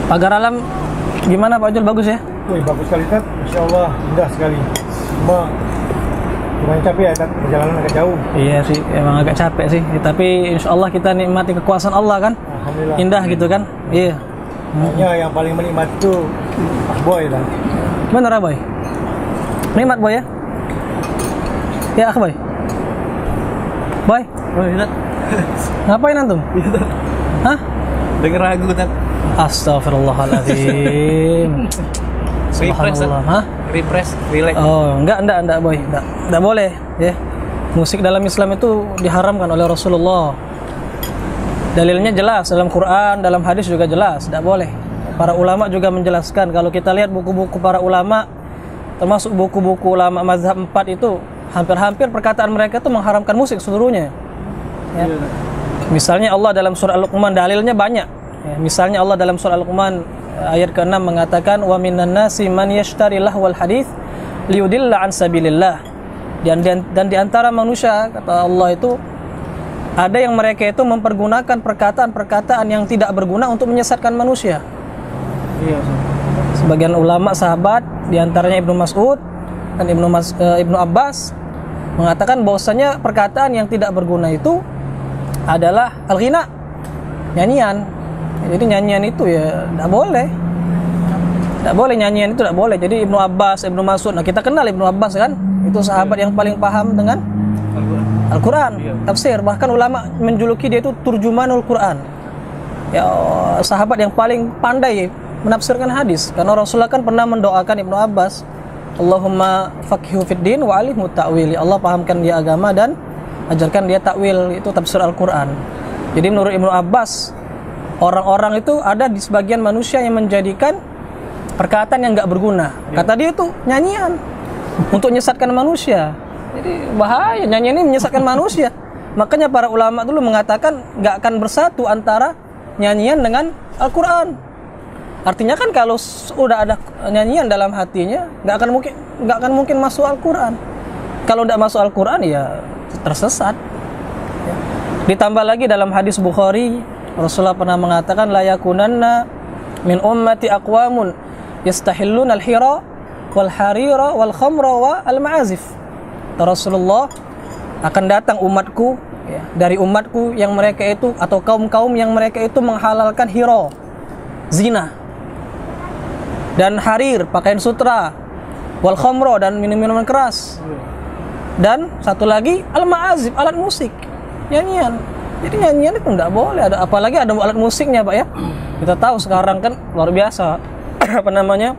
Pagar alam gimana Pak Jul, bagus ya? Wih, bagus sekali Tat, Masya Allah, indah sekali. Cuma lumayan capek ya Tat, perjalanan agak jauh. Iya sih, emang agak capek sih. Tapi insya Allah kita nikmati kekuasaan Allah kan. Alhamdulillah. Indah gitu kan. Iya. Hanya yang paling menikmati itu Pak Boy Tat. Bener Boy? Nikmat Boy ya? Ya Boy? Boy? Ngapain antum? Hah? Denger lagu Tat. Astagfirullahaladzim. Subhanallah. Hah? Refresh, relax. Oh, enggak Boy. Enggak boleh ya. Musik dalam Islam itu diharamkan oleh Rasulullah. Dalilnya jelas dalam Quran, dalam hadis juga jelas, tidak boleh. Para ulama juga menjelaskan. Kalau kita lihat buku-buku para ulama, termasuk buku-buku ulama mazhab 4 itu, hampir-hampir perkataan mereka itu mengharamkan musik seluruhnya. Ya. Misalnya Allah dalam surah Al-Luqman, dalilnya banyak. Ya, misalnya Allah dalam surah Al-Luqman ayat ke-6 mengatakan wa minan nasi man yashtari lahwal hadits liyudilla an sabilillah. Dan di antara manusia, kata Allah itu, ada yang mereka itu mempergunakan perkataan-perkataan yang tidak berguna untuk menyesatkan manusia. Iya. Sebagian ulama sahabat, di antaranya Ibnu Mas'ud dan Ibnu Abbas mengatakan bahwasanya perkataan yang tidak berguna itu adalah al-ghina, nyanyian. Jadi nyanyian itu ya tidak boleh. Tidak boleh, nyanyian itu tidak boleh. Jadi Ibnu Abbas, Ibnu Mas'ud, nah kita kenal Ibnu Abbas kan? Itu sahabat yang paling paham dengan Al-Quran, tafsir. Bahkan ulama menjuluki dia itu turjumanul Quran. Ya, sahabat yang paling pandai menafsirkan hadis. Karena Rasulullah kan pernah mendoakan Ibnu Abbas, Allahumma faqihhu fid din wa alimhu ta'wil. Allah pahamkan dia agama dan ajarkan dia takwil, itu tafsir Al-Quran. Jadi menurut Ibnu Abbas, orang-orang itu ada di sebagian manusia yang menjadikan perkataan yang enggak berguna. Kata dia itu nyanyian untuk menyesatkan manusia. Jadi bahaya, nyanyian ini menyesatkan manusia. Makanya para ulama dulu mengatakan enggak akan bersatu antara nyanyian dengan Al-Quran. Artinya kan kalau sudah ada nyanyian dalam hatinya, enggak akan mungkin masuk Al-Quran. Kalau enggak masuk Al-Quran ya tersesat. Ya. Ditambah lagi dalam hadis Bukhari, Rasulullah pernah mengatakan la yakunanna min ummati aqwamun yastahilluna al-hira wal harira wal khamra wa al-ma'azif. Rasulullah, akan datang umatku ya, dari umatku yang mereka itu atau kaum-kaum yang mereka itu menghalalkan hira, zina, dan harir, pakaian sutra, wal khamra, dan minum-minuman keras, dan satu lagi al-ma'azif, alat musik, nyanyian. Jadi nyanyian itu enggak boleh, apalagi ada alat musiknya Pak ya. Kita tahu sekarang kan luar biasa apa namanya,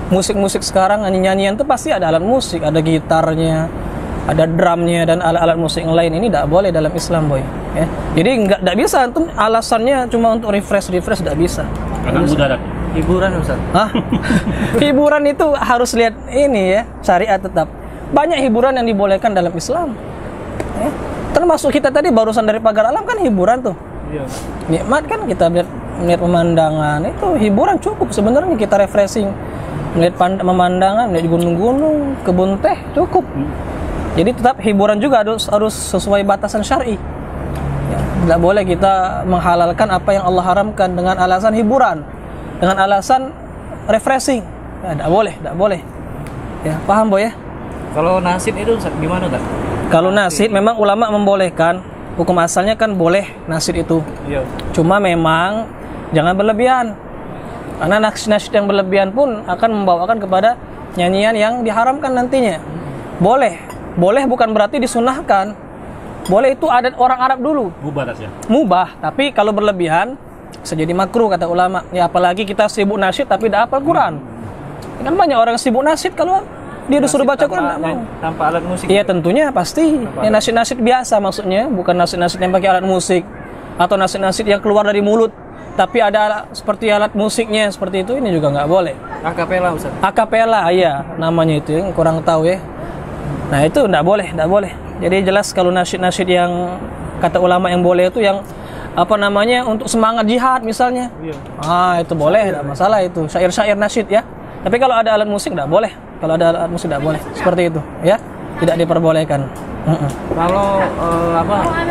musik-musik sekarang, nyanyian itu pasti ada alat musik, ada gitarnya, ada drumnya, dan alat-alat musik yang lain. Ini tidak boleh dalam Islam Boy ya. Jadi enggak bisa, itu alasannya cuma untuk refresh tidak bisa. Karena mudarat. Hiburan Ustaz. Hah? Hiburan itu harus lihat ini ya, syariat tetap. Banyak hiburan yang dibolehkan dalam Islam ya. Termasuk kita tadi barusan dari pagar alam kan hiburan tuh. Iya. Nikmat kan kita melihat pemandangan, itu hiburan cukup sebenarnya, kita refreshing. Melihat pemandangan, melihat gunung-gunung, kebun teh cukup. Jadi tetap hiburan juga harus sesuai batasan syar'i. Ya, tidak boleh kita menghalalkan apa yang Allah haramkan dengan alasan hiburan, dengan alasan refreshing. Ya, tidak boleh. Ya, paham Boy ya? Kalau nasid itu gimana Kak? Kalau nasid memang ulama membolehkan. Hukum asalnya kan boleh nasid itu. Iya. Cuma memang jangan berlebihan. Karena nasid yang berlebihan pun akan membawakan kepada nyanyian yang diharamkan nantinya. Boleh bukan berarti disunahkan. Boleh, itu adat orang Arab dulu. Mubah, tapi kalau berlebihan bisa jadi makruh kata ulama. Ya apalagi kita sibuk nasyid tapi tidak hafal Quran. Kan banyak orang sibuk nasyid kalau dia disuruh baca Quran tanpa alat musik. Iya tentunya pasti. Ya nasyid biasa maksudnya, bukan nasyid yang pakai alat musik atau nasyid yang keluar dari mulut tapi ada seperti alat musiknya seperti itu, ini juga nggak boleh. Akapela Ustaz. Akapela, iya namanya itu, yang kurang tahu ya. Nah itu nggak boleh. Jadi jelas kalau nasyid yang kata ulama yang boleh itu yang apa namanya untuk semangat jihad misalnya. Itu boleh, tidak masalah itu syair-syair nasyid ya. Tapi kalau ada alat musik nggak boleh. Kalau ada alat musik tidak boleh. Seperti itu ya, tidak diperbolehkan. Kalau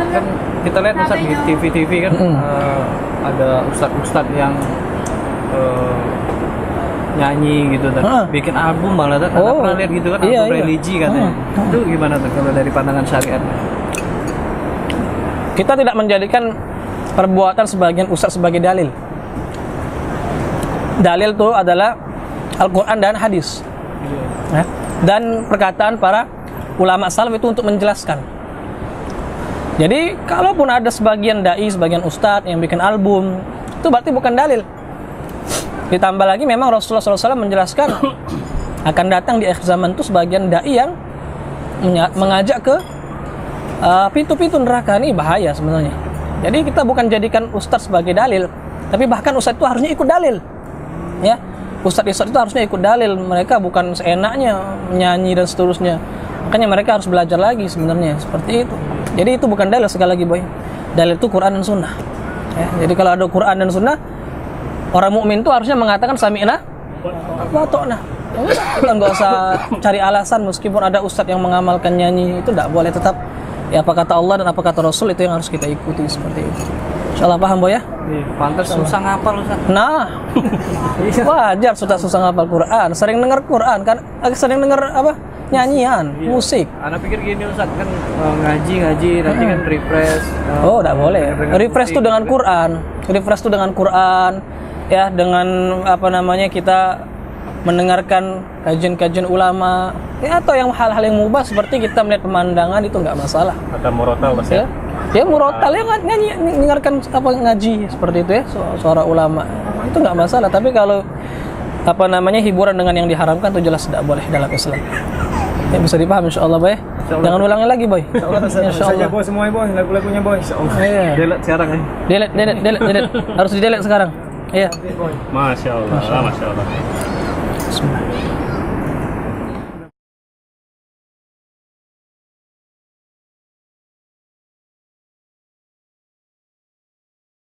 kan kita lihat Ustaz di TV kan ada ustadz yang nyanyi gitu kan. Bikin album malah kan. Ada pernah lihat gitu kan, iya, album iya. religi katanya. Itu gimana tuh kalau dari pandangan syariat? Kita tidak menjadikan perbuatan sebagian ustaz sebagai dalil. Dalil itu adalah Al-Quran dan hadis. Ya. Dan perkataan para ulama salaf itu untuk menjelaskan. Jadi kalaupun ada sebagian dai, sebagian ustadz yang bikin album, itu berarti bukan dalil. Ditambah lagi memang Rasulullah SAW menjelaskan akan datang di akhir zaman itu sebagian dai yang mengajak ke pintu-pintu neraka. Ini bahaya sebenarnya. Jadi kita bukan jadikan ustadz sebagai dalil, tapi bahkan ustadz itu harusnya ikut dalil. Ya, ustadz itu harusnya ikut dalil. Mereka bukan seenaknya menyanyi dan seterusnya. Makanya mereka harus belajar lagi sebenarnya seperti itu. Jadi itu bukan dalil sekali lagi, boy. Dalil itu Quran dan Sunnah. Ya, jadi kalau ada Quran dan Sunnah, orang mukmin itu harusnya mengatakan sami'na wa ta'na. Kita nggak usah cari alasan meskipun ada ustadz yang mengamalkan nyanyi, itu tidak boleh. Tetap ya apa kata Allah dan apa kata Rasul itu yang harus kita ikuti seperti itu. Insyaallah paham, boy ya? Pantas susah ngapal Ustaz. Nah, wajar susah ngapal Quran. Sering dengar Quran kan, sering dengar apa? Nyanyian, musik. Anak pikir gini Ustaz kan ngaji nanti kan refresh. Oh, tidak boleh. Refresh itu dengan Quran. Refresh itu dengan Quran, ya, dengan apa namanya kita mendengarkan kajian-kajian ulama, ya, atau yang hal-hal yang mubah seperti kita melihat pemandangan itu nggak masalah. Ada murotal Mas ya. Ya murotal ya nyanyi, mendengarkan apa ngaji seperti itu ya, suara ulama. Itu nggak masalah. Tapi kalau apa namanya hiburan dengan yang diharamkan itu jelas tidak boleh dalam Islam. Ya, bisa dipaham insyaallah, boy. Jangan ulangi lagi, boy. Insyaallah. Saja boy semuanya boy, lagu-lagunya boy. Insyaallah. Iya. Delete sekarang ya. Delete. Harus di delete sekarang. Iya. Masya Allah.